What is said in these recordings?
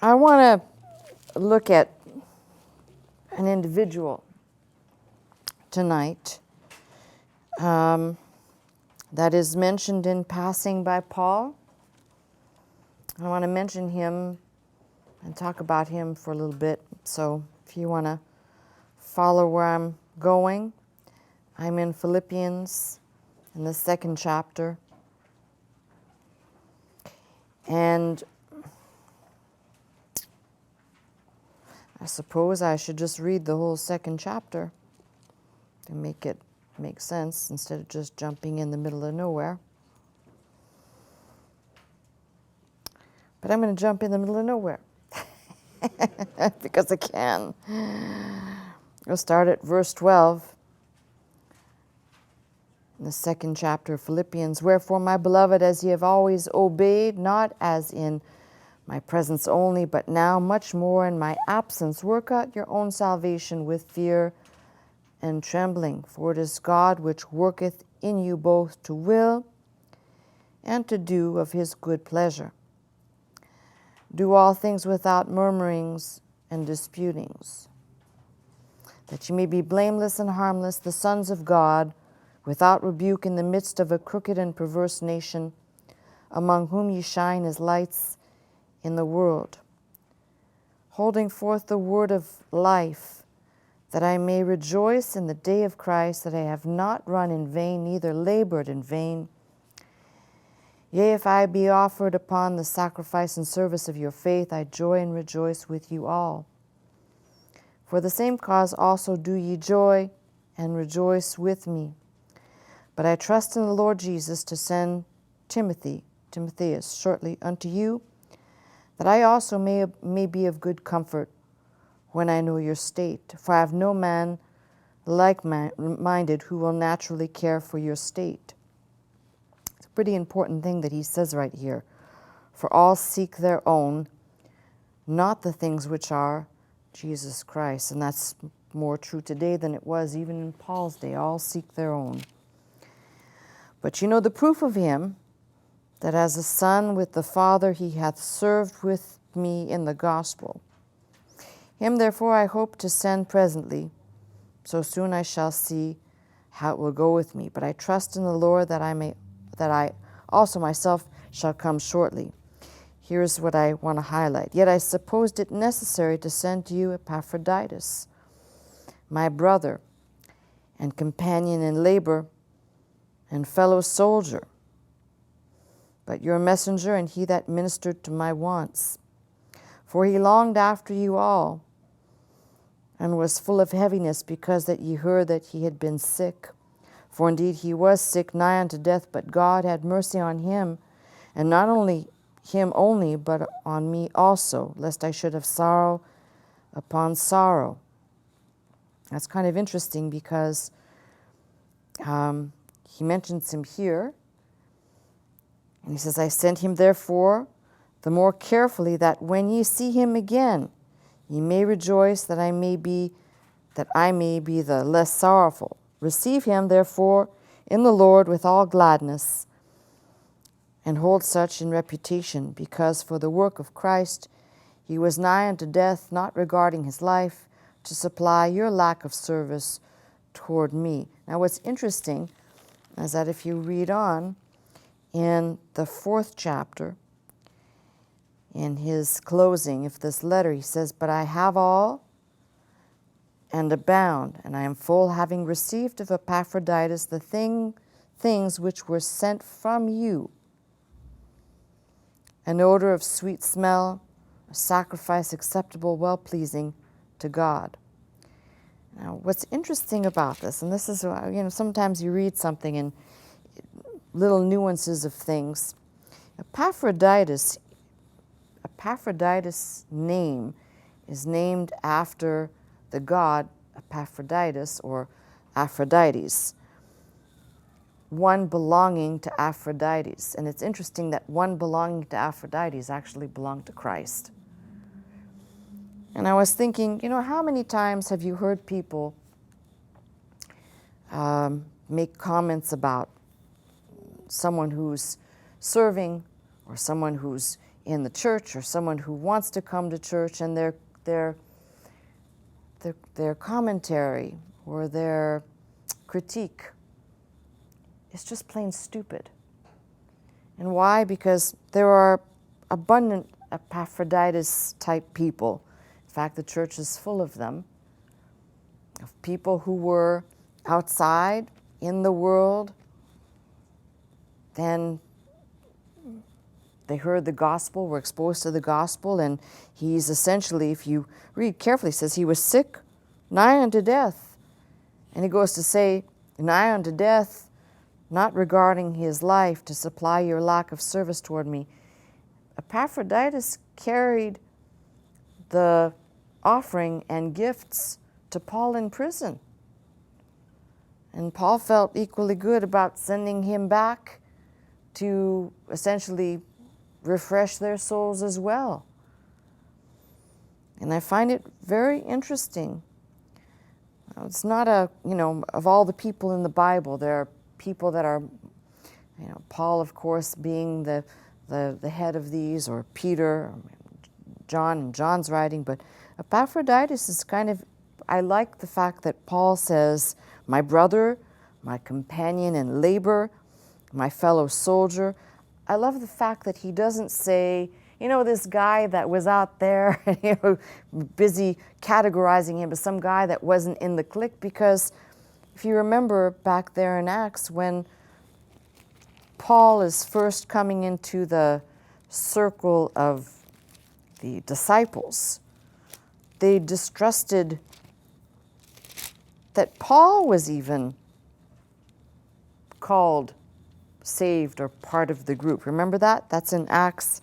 I want to look at an individual tonight that is mentioned in passing by Paul. I want to mention him and talk about him for a little bit. So if you want to follow where I'm going, I'm in Philippians in the 2nd chapter. And I suppose I should just read the whole 2nd chapter to make it make sense instead of just jumping in the middle of nowhere. But I'm going to jump in the middle of nowhere because I can. We'll start at verse 12 in the 2nd chapter of Philippians. Wherefore, my beloved, as ye have always obeyed, not as in my presence only, but now much more in my absence, work out your own salvation with fear and trembling. For it is God which worketh in you both to will and to do of his good pleasure. Do all things without murmurings and disputings, that ye may be blameless and harmless, the sons of God, without rebuke in the midst of a crooked and perverse nation, among whom ye shine as lights in the world, holding forth the word of life, that I may rejoice in the day of Christ, that I have not run in vain, neither labored in vain. Yea, if I be offered upon the sacrifice and service of your faith, I joy and rejoice with you all. For the same cause also do ye joy and rejoice with me. But I trust in the Lord Jesus to send Timotheus, shortly unto you, that I also may be of good comfort when I know your state. For I have no man like-minded who will naturally care for your state. It's a pretty important thing that he says right here. For all seek their own, not the things which are Jesus Christ. And that's more true today than it was even in Paul's day. All seek their own. But you know the proof of him, that as a son with the Father he hath served with me in the gospel. Him therefore I hope to send presently, so soon I shall see how it will go with me. But I trust in the Lord that I also myself shall come shortly. Here's what I want to highlight. Yet I supposed it necessary to send to you Epaphroditus, my brother and companion in labor and fellow soldier, but your messenger, and he that ministered to my wants. For he longed after you all, and was full of heaviness, because that ye heard that he had been sick. For indeed he was sick, nigh unto death, but God had mercy on him, and not only him only, but on me also, lest I should have sorrow upon sorrow. That's kind of interesting because he mentions him here. And he says, I sent him therefore the more carefully, that when ye see him again, ye may rejoice, that I may be the less sorrowful. Receive him therefore in the Lord with all gladness, and hold such in reputation, because for the work of Christ he was nigh unto death, not regarding his life, to supply your lack of service toward me. Now what's interesting is that if you read on, in the 4th chapter, in his closing of this letter, he says, but I have all and abound, and I am full, having received of Epaphroditus the things which were sent from you, an odor of sweet smell, a sacrifice acceptable, well-pleasing to God. Now, what's interesting about this, and this is, sometimes you read something and little nuances of things. Epaphroditus' name is named after the god Epaphroditus, or Aphrodites, one belonging to Aphrodites. And it's interesting that one belonging to Aphrodites actually belonged to Christ. And I was thinking, how many times have you heard people make comments about someone who's serving, or someone who's in the church, or someone who wants to come to church, and their commentary or their critique is just plain stupid. And why? Because there are abundant Epaphroditus type people. In fact, the church is full of them, of people who were outside in the world. Then they heard the gospel, were exposed to the gospel, and he's essentially, if you read carefully, says he was sick, nigh unto death. And he goes to say, nigh unto death, not regarding his life, to supply your lack of service toward me. Epaphroditus carried the offering and gifts to Paul in prison. And Paul felt equally good about sending him back to essentially refresh their souls as well. And I find it very interesting. It's not of all the people in the Bible, there are people that are, Paul, of course, being the head of these, or Peter, John, and John's writing, but Epaphroditus is I like the fact that Paul says, my brother, my companion in labor, my fellow soldier. I love the fact that he doesn't say, this guy that was out there, busy categorizing him as some guy that wasn't in the clique, because if you remember back there in Acts, when Paul is first coming into the circle of the disciples, they distrusted that Paul was even called, saved, or part of the group. Remember that? That's in Acts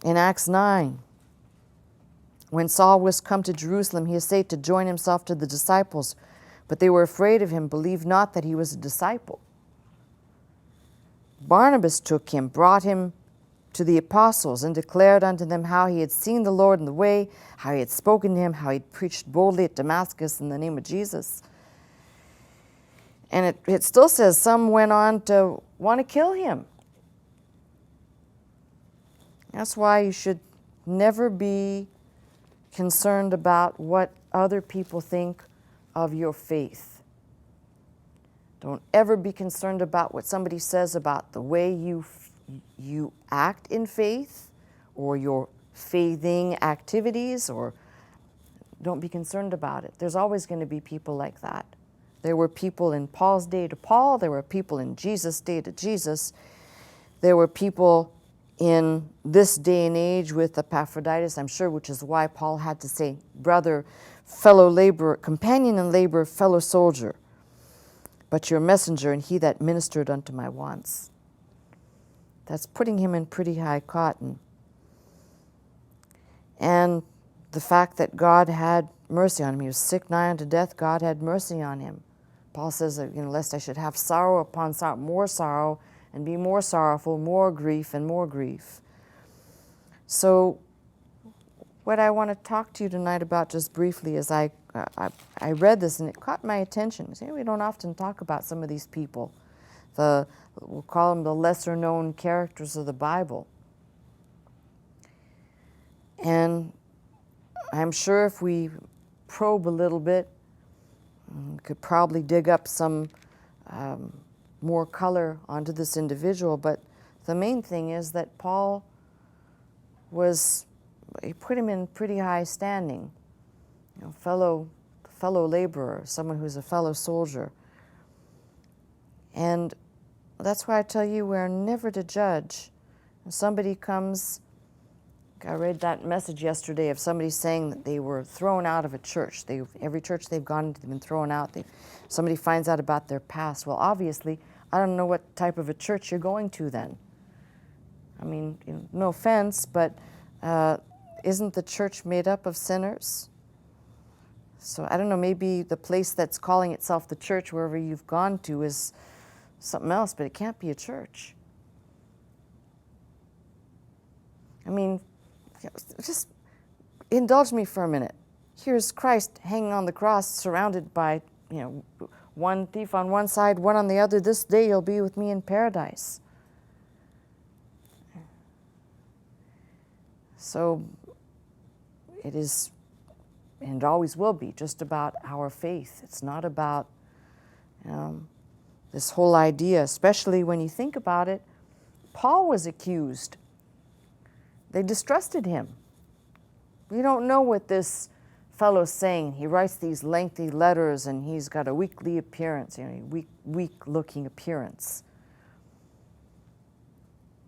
9. When Saul was come to Jerusalem, he essayed to join himself to the disciples, but they were afraid of him, believed not that he was a disciple. Barnabas took him, brought him to the apostles, and declared unto them how he had seen the Lord in the way, how he had spoken to him, how he had preached boldly at Damascus in the name of Jesus. And it still says some went on to want to kill him. That's why you should never be concerned about what other people think of your faith. Don't ever be concerned about what somebody says about the way you act in faith, or your faithing activities, or don't be concerned about it. There's always going to be people like that. There were people in Paul's day to Paul. There were people in Jesus' day to Jesus. There were people in this day and age with Epaphroditus, I'm sure, which is why Paul had to say, brother, fellow laborer, companion in labor, fellow soldier, but your messenger, and he that ministered unto my wants. That's putting him in pretty high cotton. And the fact that God had mercy on him, he was sick nigh unto death, God had mercy on him. Paul says that, lest I should have sorrow upon sorrow, more sorrow, and be more sorrowful, more grief, and more grief. So what I want to talk to you tonight about just briefly is I read this and it caught my attention. See, we don't often talk about some of these people. We'll call them the lesser known characters of the Bible. And I'm sure if we probe a little bit, we could probably dig up some more color onto this individual, but the main thing is that Paul he put him in pretty high standing, fellow laborer, someone who's a fellow soldier. And that's why I tell you, we're never to judge. If somebody comes, I read that message yesterday of somebody saying that they were thrown out of a church. Every church they've gone into, they've been thrown out. Somebody finds out about their past. Well, obviously, I don't know what type of a church you're going to then. I mean, no offense, but isn't the church made up of sinners? So I don't know, maybe the place that's calling itself the church, wherever you've gone to, is something else, but it can't be a church. I mean, just indulge me for a minute. Here's Christ hanging on the cross, surrounded by, one thief on one side, one on the other. This day you'll be with me in paradise. So it is, and it always will be, just about our faith. It's not about this whole idea, especially when you think about it. Paul was accused. They distrusted him. We don't know what this fellow's saying. He writes these lengthy letters and he's got a weekly appearance, weak-looking appearance.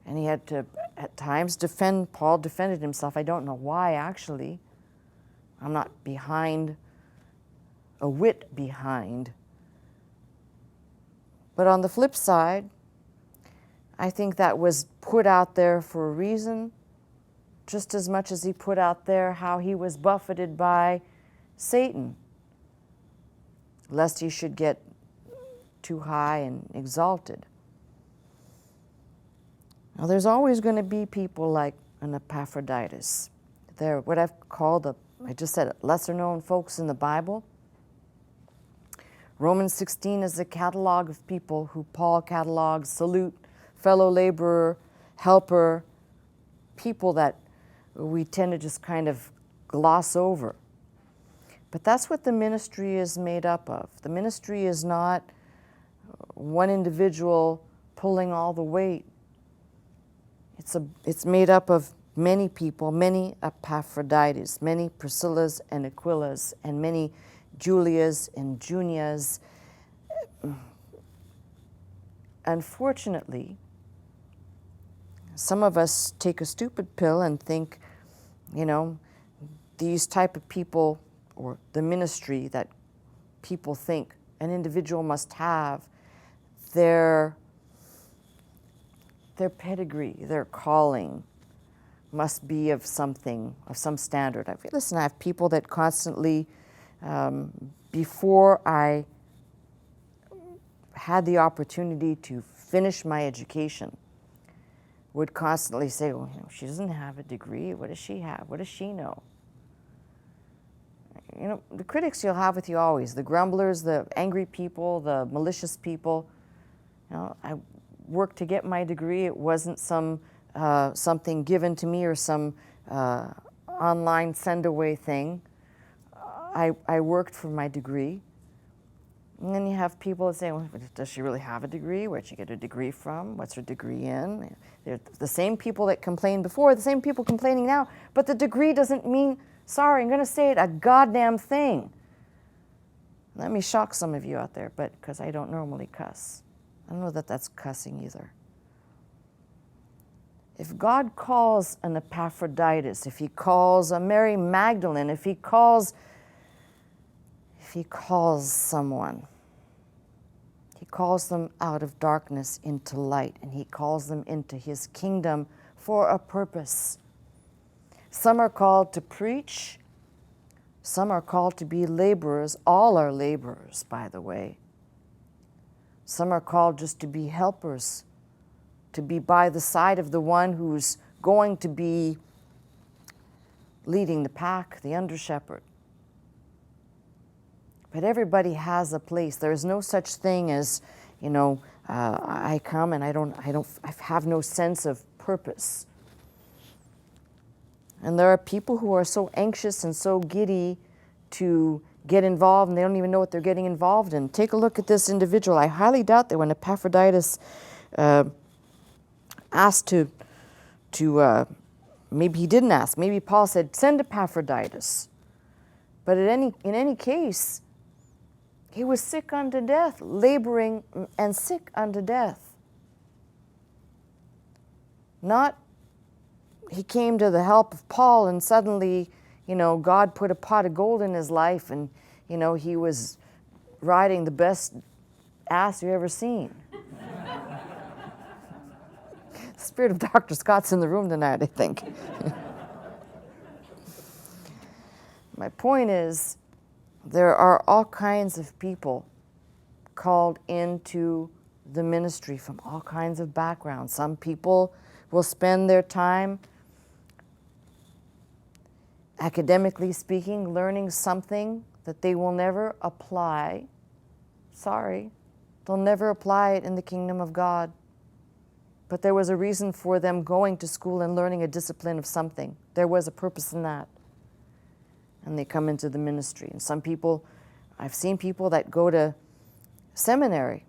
And he had to, at times, Paul defended himself. I don't know why, actually. I'm not a whit behind. But on the flip side, I think that was put out there for a reason, just as much as he put out there how he was buffeted by Satan, lest he should get too high and exalted. Now, there's always going to be people like an Epaphroditus. They're what I've called, I just said it, lesser-known folks in the Bible. Romans 16 is a catalog of people who Paul catalogs: salute, fellow laborer, helper, people that we tend to just kind of gloss over. But that's what the ministry is made up of. The ministry is not one individual pulling all the weight. It's made up of many people, many Epaphroditus, many Priscillas and Aquillas, and many Julias and Junias. Unfortunately, some of us take a stupid pill and think, these type of people, or the ministry that people think an individual must have, their pedigree, their calling must be of something, of some standard. I have people that constantly, before I had the opportunity to finish my education, would constantly say, well, she doesn't have a degree. What does she have? What does she know? The critics you'll have with you always, the grumblers, the angry people, the malicious people. I worked to get my degree. It wasn't something given to me or some online send-away thing. I worked for my degree. And then you have people that say, well, does she really have a degree? Where'd she get a degree from? What's her degree in? They're the same people that complained before, the same people complaining now, but the degree doesn't mean, sorry, I'm going to say it, a goddamn thing. Let me shock some of you out there, but because I don't normally cuss. I don't know that that's cussing either. If God calls an Epaphroditus, if he calls a Mary Magdalene, if he calls someone, he calls them out of darkness into light, and he calls them into his kingdom for a purpose. Some are called to preach. Some are called to be laborers. All are laborers, by the way. Some are called just to be helpers, to be by the side of the one who's going to be leading the pack, the under-shepherd. But everybody has a place. There is no such thing as, I come and I have no sense of purpose. And there are people who are so anxious and so giddy to get involved, and they don't even know what they're getting involved in. Take a look at this individual. I highly doubt that when Epaphroditus asked to maybe he didn't ask. Maybe Paul said, send Epaphroditus. But in any case, he was sick unto death, laboring and sick unto death. Not he came to the help of Paul and suddenly, God put a pot of gold in his life and, he was riding the best ass you've ever seen. The spirit of Dr. Scott's in the room tonight, I think. My point is, there are all kinds of people called into the ministry from all kinds of backgrounds. Some people will spend their time, academically speaking, learning something that they will never apply Sorry. They'll never apply it in the kingdom of God. But there was a reason for them going to school and learning a discipline of something. There was a purpose in that. And they come into the ministry. And some people, I've seen people that go to seminary.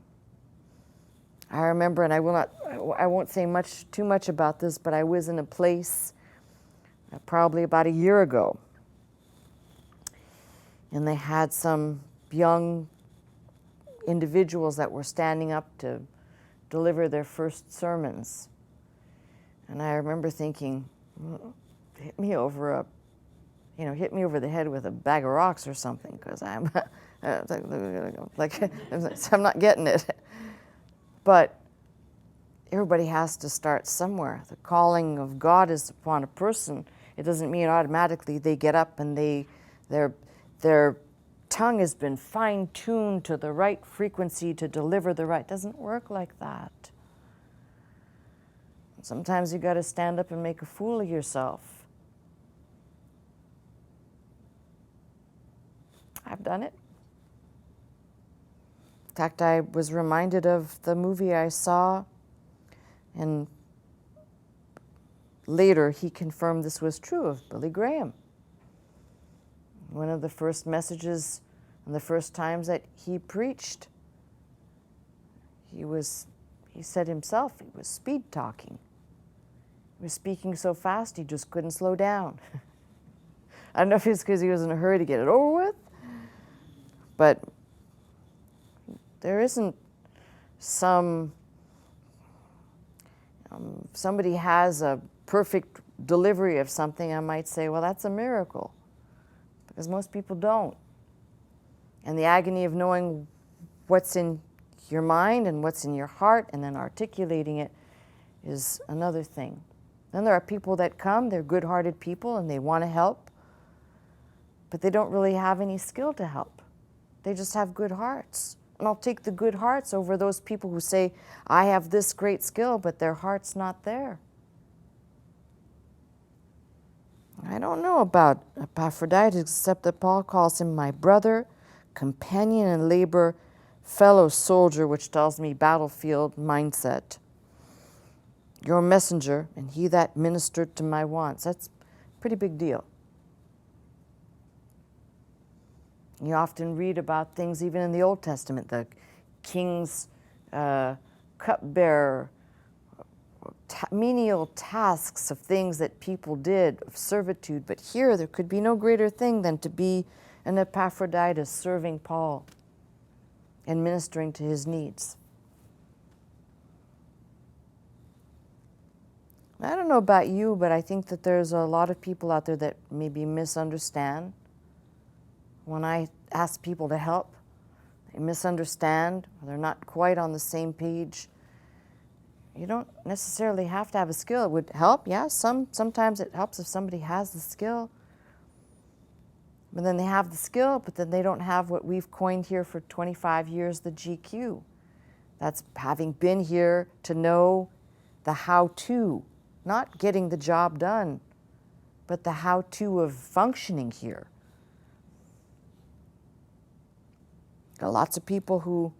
I remember, and I won't say too much about this, but I was in a place probably about a year ago. And they had some young individuals that were standing up to deliver their first sermons. And I remember thinking, hit me over the head with a bag of rocks or something, because I'm I'm not getting it. But everybody has to start somewhere. The calling of God is upon a person. It doesn't mean automatically they get up and their tongue has been fine-tuned to the right frequency to deliver the right. It doesn't work like that. Sometimes you got to stand up and make a fool of yourself. I've done it. In fact, I was reminded of the movie I saw, and later he confirmed this was true, of Billy Graham. One of the first messages and the first times that he preached, he said himself, he was speed talking. He was speaking so fast he just couldn't slow down. I don't know if it's because he was in a hurry to get it over with, but there isn't somebody has a perfect delivery of something, I might say, well, that's a miracle. Because most people don't. And the agony of knowing what's in your mind and what's in your heart and then articulating it is another thing. Then there are people that come, they're good-hearted people and they want to help, but they don't really have any skill to help. They just have good hearts. And I'll take the good hearts over those people who say, I have this great skill, but their heart's not there. I don't know about Epaphroditus, except that Paul calls him my brother, companion in labor, fellow soldier, which tells me battlefield mindset. Your messenger, and he that ministered to my wants. That's a pretty big deal. You often read about things, even in the Old Testament, the king's cupbearer, menial tasks of things that people did, of servitude. But here, there could be no greater thing than to be an Epaphroditus serving Paul and ministering to his needs. I don't know about you, but I think that there's a lot of people out there that maybe misunderstand. When I ask people to help, they misunderstand, or they're not quite on the same page. You don't necessarily have to have a skill. It would help, yeah. Sometimes it helps if somebody has the skill. But then they have the skill, but then they don't have what we've coined here for 25 years, the GQ. That's having been here to know the how-to, not getting the job done, but the how-to of functioning here. Got lots of people who,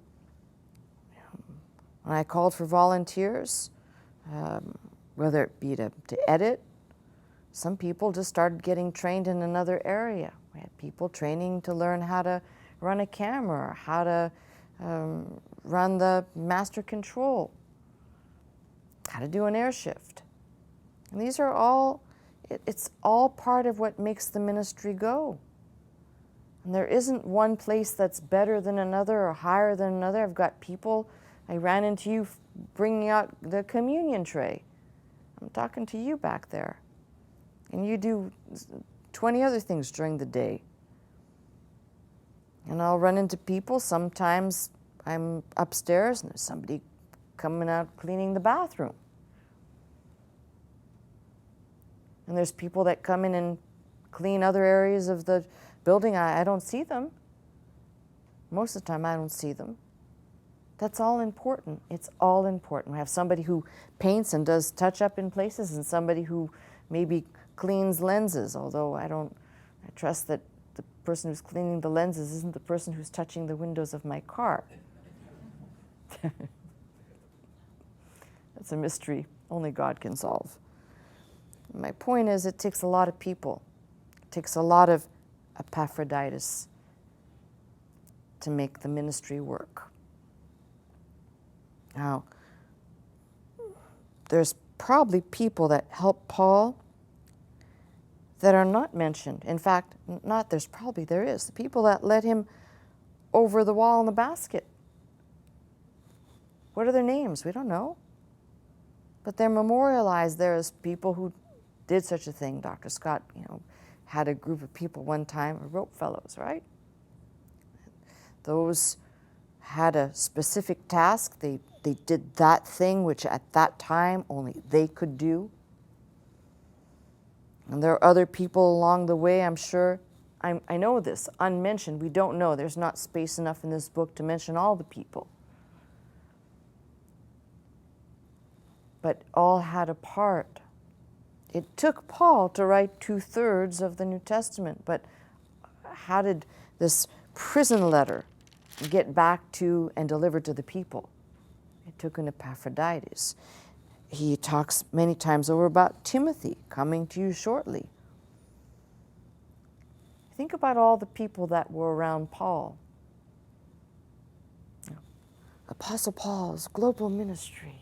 when I called for volunteers, whether it be to edit, some people just started getting trained in another area. We had people training to learn how to run a camera, or how to run the master control, how to do an air shift. And these are all, it's all part of what makes the ministry go. And there isn't one place that's better than another or higher than another. I've got people, I ran into you bringing out the communion tray. I'm talking to you back there. And you do 20 other things during the day. And I'll run into people. Sometimes I'm upstairs and there's somebody coming out cleaning the bathroom. And there's people that come in and clean other areas of the building. I don't see them. Most of the time I don't see them. That's all important. It's all important. We have somebody who paints and does touch-up in places and somebody who maybe cleans lenses, although I trust that the person who's cleaning the lenses isn't the person who's touching the windows of my car. That's a mystery only God can solve. My point is, it takes a lot of people. It takes a lot of Epaphroditus to make the ministry work. Now, there's probably people that help Paul that are not mentioned. In fact, there is. The people that led him over the wall in the basket. What are their names? We don't know. But they're memorialized there as people who did such a thing. Dr. Scott, had a group of people one time, rope fellows, right? Those had a specific task. They did that thing which at that time only they could do. And there are other people along the way, I'm sure. I know this, unmentioned. We don't know. There's not space enough in this book to mention all the people. But all had a part. It took Paul to write 2/3 of the New Testament, but how did this prison letter get back to and delivered to the people? It took an Epaphroditus. He talks many times over about Timothy coming to you shortly. Think about all the people that were around Paul. Apostle Paul's global ministry,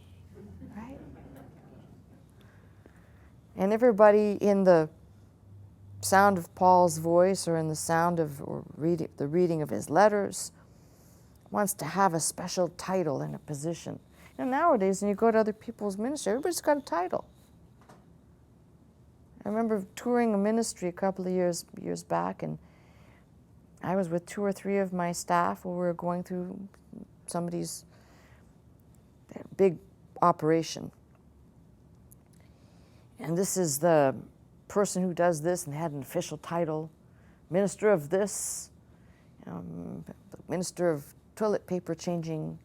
right? And everybody in the sound of Paul's voice or in the sound of the reading of his letters wants to have a special title and a position. Nowadays, when you go to other people's ministry, everybody's got a title. I remember touring a ministry a couple of years back, and I was with 2 or 3 of my staff while we were going through somebody's big operation. And this is the person who does this, and they had an official title, minister of this, minister of toilet paper changing,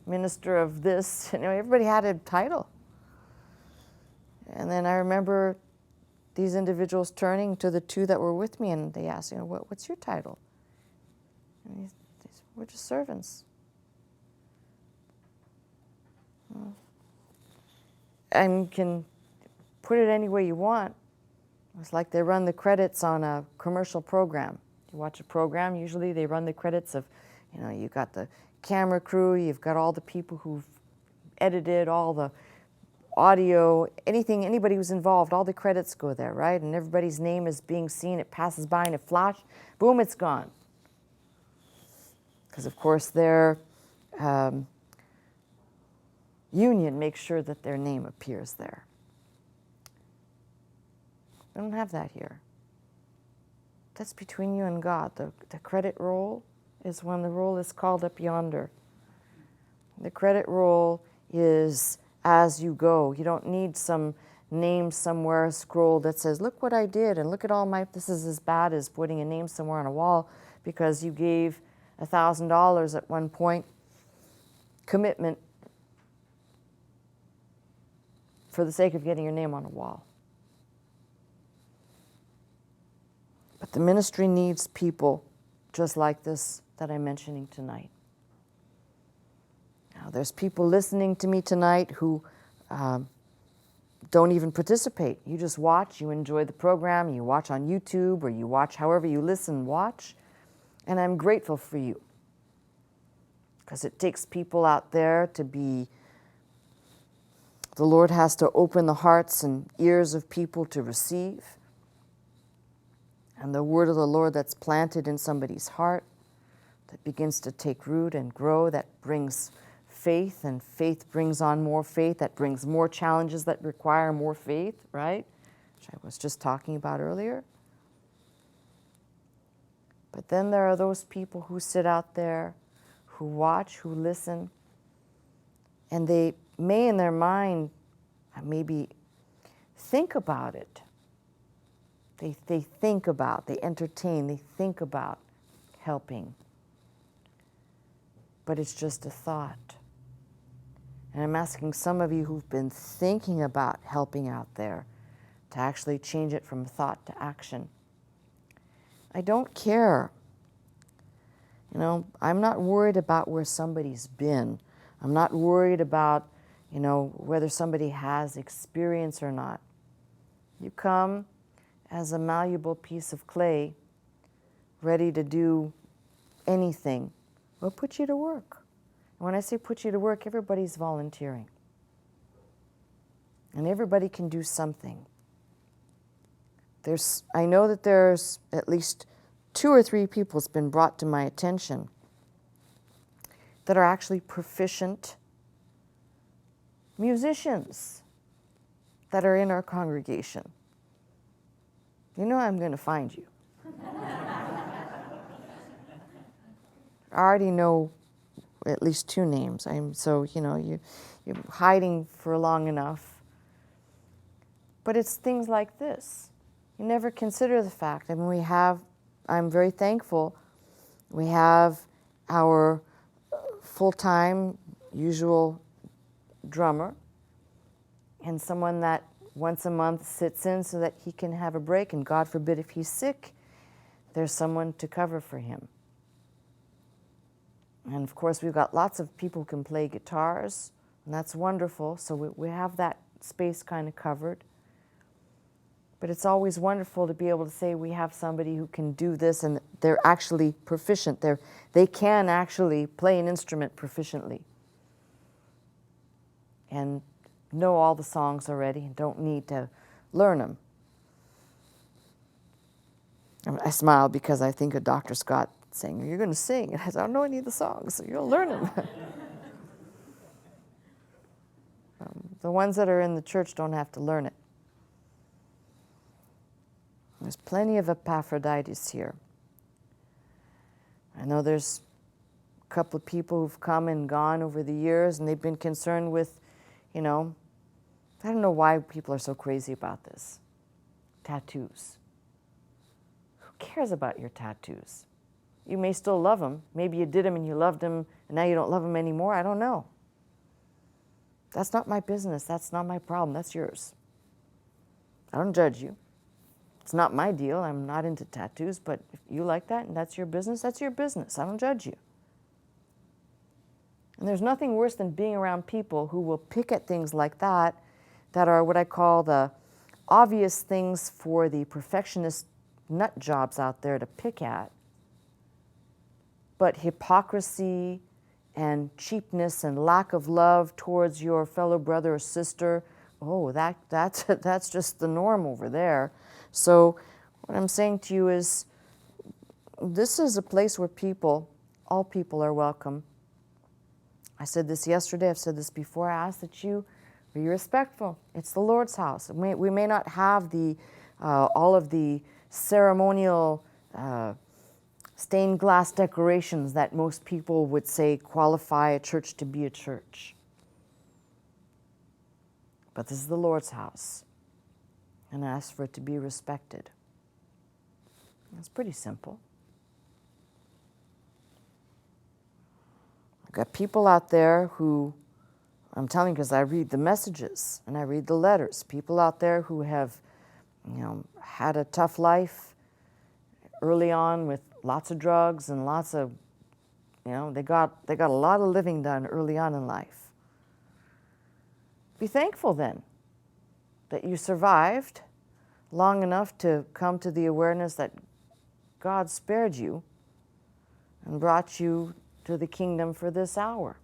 minister of this. Everybody had a title. And then I remember these individuals turning to the 2 that were with me, and they asked, what's your title? And they said, we're just servants. Well, and can put it any way you want. It's like they run the credits on a commercial program. You watch a program, usually they run the credits of, you've got the camera crew, you've got all the people who've edited, all the audio, anybody who's involved, all the credits go there, right? And everybody's name is being seen, it passes by in a flash, boom, it's gone. Because of course their union makes sure that their name appears there. We don't have that here. That's between you and God. The credit roll is when the roll is called up yonder. The credit roll is as you go. You don't need some name somewhere scrolled that says, look what I did, and look at all my, this is as bad as putting a name somewhere on a wall because you gave $1,000 at one point, commitment, for the sake of getting your name on a wall. But the ministry needs people just like this that I'm mentioning tonight. Now, there's people listening to me tonight who don't even participate. You just watch, you enjoy the program, you watch on YouTube, or you watch however you listen, watch. And I'm grateful for you. Because it takes people out there to be, the Lord has to open the hearts and ears of people to receive. And the word of the Lord that's planted in somebody's heart, that begins to take root and grow, that brings faith, and faith brings on more faith, that brings more challenges that require more faith, right? Which I was just talking about earlier. But then there are those people who sit out there, who watch, who listen, and they may in their mind maybe think about it. They think about, they entertain, they think about helping. But it's just a thought. And I'm asking some of you who've been thinking about helping out there to actually change it from thought to action. I don't care. You know, I'm not worried about where somebody's been. I'm not worried about, you know, whether somebody has experience or not. You come as a malleable piece of clay, ready to do anything. We'll put you to work. And when I say put you to work, everybody's volunteering. And everybody can do something. I know that there's at least 2 or 3 people that's been brought to my attention that are actually proficient musicians that are in our congregation. You know I'm going to find you. I already know at least 2 names. So, you know, you're hiding for long enough. But it's things like this. You never consider the fact. I mean, I'm very thankful, we have our full-time usual drummer and someone that once a month sits in so that he can have a break, and God forbid if he's sick, there's someone to cover for him. And of course, we've got lots of people who can play guitars, and that's wonderful, so we have that space kind of covered. But it's always wonderful to be able to say we have somebody who can do this and they're actually proficient. They can actually play an instrument proficiently and know all the songs already and don't need to learn them. I smile because I think of Dr. Scott saying, "You're going to sing." And I said, "I don't know any of the songs, so you'll learn them." The ones that are in the church don't have to learn it. There's plenty of Epaphroditus here. I know there's a couple of people who've come and gone over the years, and they've been concerned with, you know, I don't know why people are so crazy about this. Tattoos. Who cares about your tattoos? You may still love them. Maybe you did them and you loved them, and now you don't love them anymore. I don't know. That's not my business. That's not my problem. That's yours. I don't judge you. It's not my deal. I'm not into tattoos, but if you like that and that's your business, that's your business. I don't judge you. And there's nothing worse than being around people who will pick at things like that are what I call the obvious things for the perfectionist nut jobs out there to pick at. But hypocrisy and cheapness and lack of love towards your fellow brother or sister, oh, that's just the norm over there. So what I'm saying to you is, this is a place where all people are welcome. I said this yesterday, I've said this before, I ask that you be respectful. It's the Lord's house. We may not have all of the ceremonial stained glass decorations that most people would say qualify a church to be a church. But this is the Lord's house, and I ask for it to be respected. It's pretty simple. I've got people out there who, I'm telling you because I read the messages and I read the letters, people out there who have, had a tough life early on with lots of drugs and lots of, they got a lot of living done early on in life. Be thankful then that you survived long enough to come to the awareness that God spared you and brought you to the kingdom for this hour.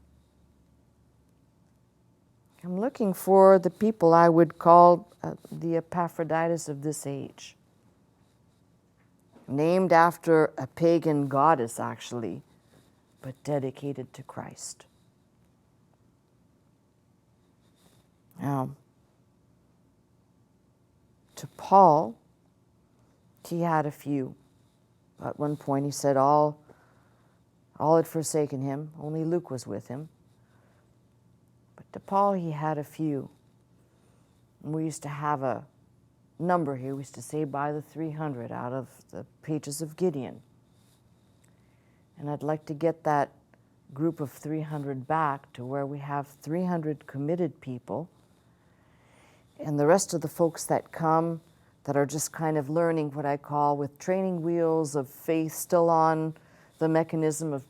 I'm looking for the people I would call the Epaphroditus of this age. Named after a pagan goddess, actually, but dedicated to Christ. Now, to Paul, he had a few. At one point he said all had forsaken him, only Luke was with him. But to Paul he had a few. And we used to have a number here, we used to say by the 300 out of the pages of Gideon. And I'd like to get that group of 300 back to where we have 300 committed people. And the rest of the folks that come that are just kind of learning what I call with training wheels of faith still on the mechanism of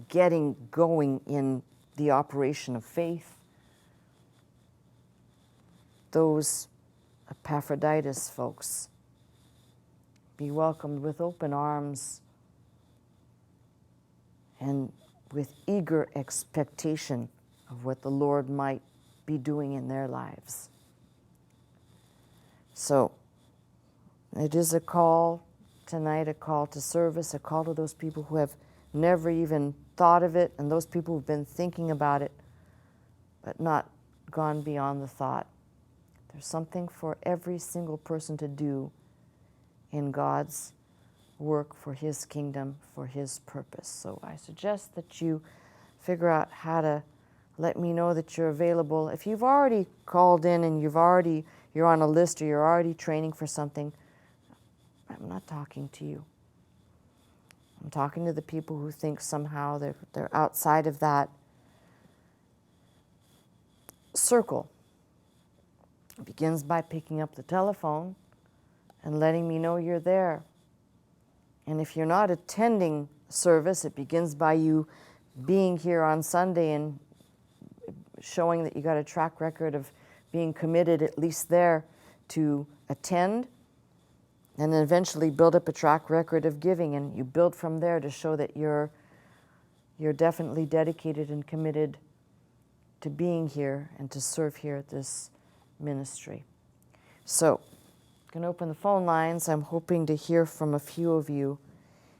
getting going in the operation of faith. Those Epaphroditus folks, be welcomed with open arms and with eager expectation of what the Lord might be doing in their lives. So, it is a call tonight, a call to service, a call to those people who have never even thought of it, and those people who've been thinking about it, but not gone beyond the thought. There's something for every single person to do in God's work for His kingdom, for His purpose. So I suggest that you figure out how to let me know that you're available. If you've already called in and you're on a list or you're already training for something, I'm not talking to you. I'm talking to the people who think somehow they're outside of that circle. It begins by picking up the telephone and letting me know you're there. And if you're not attending service, it begins by you being here on Sunday and showing that you got a track record of being committed at least there to attend, and then eventually build up a track record of giving, and you build from there to show that you're definitely dedicated and committed to being here and to serve here at this ministry. So, I'm going to open the phone lines. I'm hoping to hear from a few of you,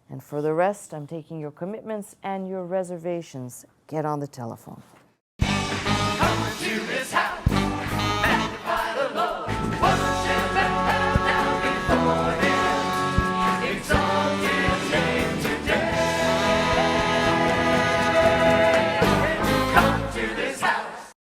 and for the rest, I'm taking your commitments and your reservations. Get on the telephone.